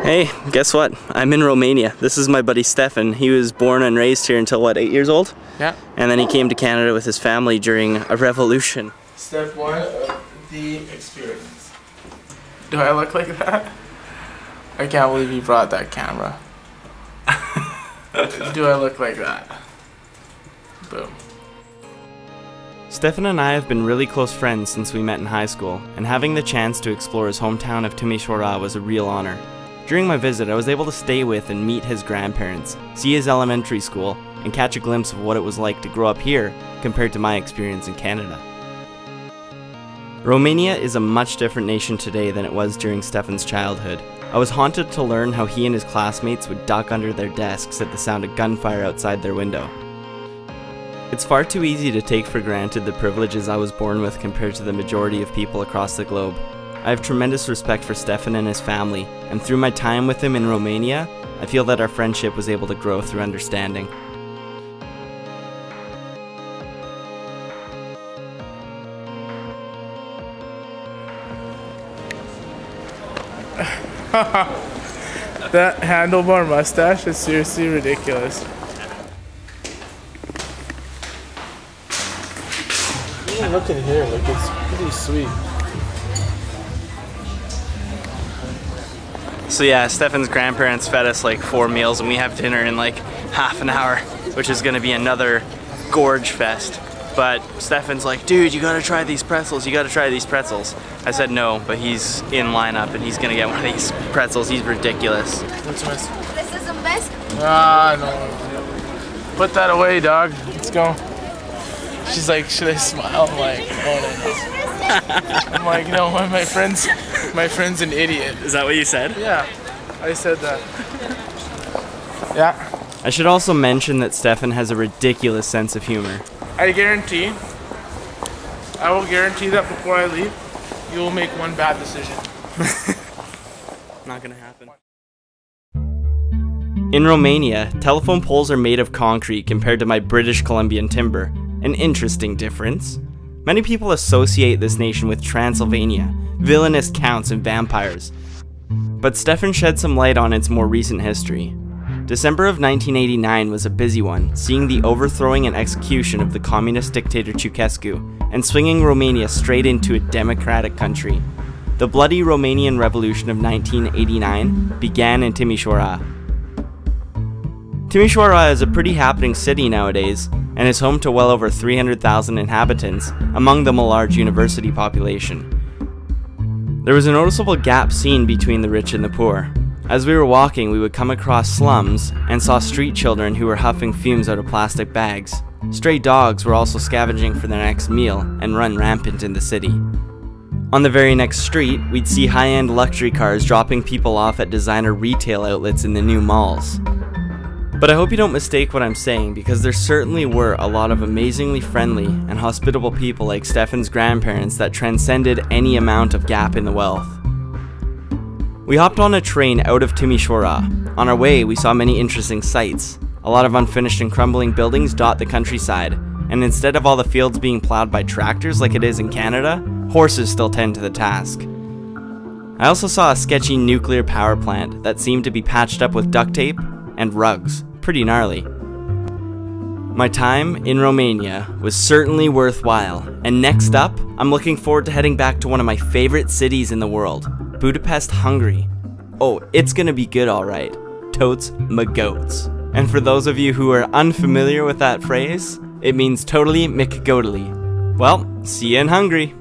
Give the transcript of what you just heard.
Hey, guess what? I'm in Romania. This is my buddy Stefan. He was born and raised here until what, 8 years old? Yeah. And then he came to Canada with his family during a revolution. Step 1, the experience. Do I look like that? I can't believe you brought that camera. Do I look like that? Boom. Stefan and I have been really close friends since we met in high school, and having the chance to explore his hometown of Timisoara was a real honor. During my visit, I was able to stay with and meet his grandparents, see his elementary school, and catch a glimpse of what it was like to grow up here compared to my experience in Canada. Romania is a much different nation today than it was during Stefan's childhood. I was haunted to learn how he and his classmates would duck under their desks at the sound of gunfire outside their window. It's far too easy to take for granted the privileges I was born with compared to the majority of people across the globe. I have tremendous respect for Stefan and his family, and through my time with him in Romania, I feel that our friendship was able to grow through understanding. That handlebar mustache is seriously ridiculous. Even look in here, like it's pretty sweet. So yeah, Stefan's grandparents fed us like 4 meals and we have dinner in like half an hour, which is gonna be another gorge fest. But Stefan's like, dude, you gotta try these pretzels, you gotta try these pretzels. I said no, but he's in lineup and he's gonna get one of these pretzels. He's ridiculous. What's this? This is the best. Ah, no. Put that away, dog. Let's go. She's like, should I smile? I'm like, oh no. I'm like, no, my friend's an idiot. Is that what you said? Yeah, I said that. Yeah. I should also mention that Stefan has a ridiculous sense of humor. I will guarantee that before I leave, you will make one bad decision. Not gonna happen. In Romania, telephone poles are made of concrete compared to my British Columbian timber. An interesting difference. Many people associate this nation with Transylvania, villainous counts and vampires. But Stefan shed some light on its more recent history. December of 1989 was a busy one, seeing the overthrowing and execution of the communist dictator Ceausescu, and swinging Romania straight into a democratic country. The bloody Romanian Revolution of 1989 began in Timisoara. Timisoara is a pretty happening city nowadays, and is home to well over 300,000 inhabitants, among them a large university population. There was a noticeable gap seen between the rich and the poor. As we were walking, we would come across slums and saw street children who were huffing fumes out of plastic bags. Stray dogs were also scavenging for their next meal and run rampant in the city. On the very next street, we'd see high-end luxury cars dropping people off at designer retail outlets in the new malls. But I hope you don't mistake what I'm saying, because there certainly were a lot of amazingly friendly and hospitable people like Stefan's grandparents that transcended any amount of gap in the wealth. We hopped on a train out of Timisoara. On our way, we saw many interesting sights. A lot of unfinished and crumbling buildings dot the countryside, and instead of all the fields being plowed by tractors like it is in Canada, horses still tend to the task. I also saw a sketchy nuclear power plant that seemed to be patched up with duct tape and rugs. Pretty gnarly. My time in Romania was certainly worthwhile, and next up, I'm looking forward to heading back to one of my favorite cities in the world, Budapest, Hungary. Oh, it's gonna be good, alright. Totes ma goats. And for those of you who are unfamiliar with that phrase, it means totally McGoatly. Well, see you in Hungary.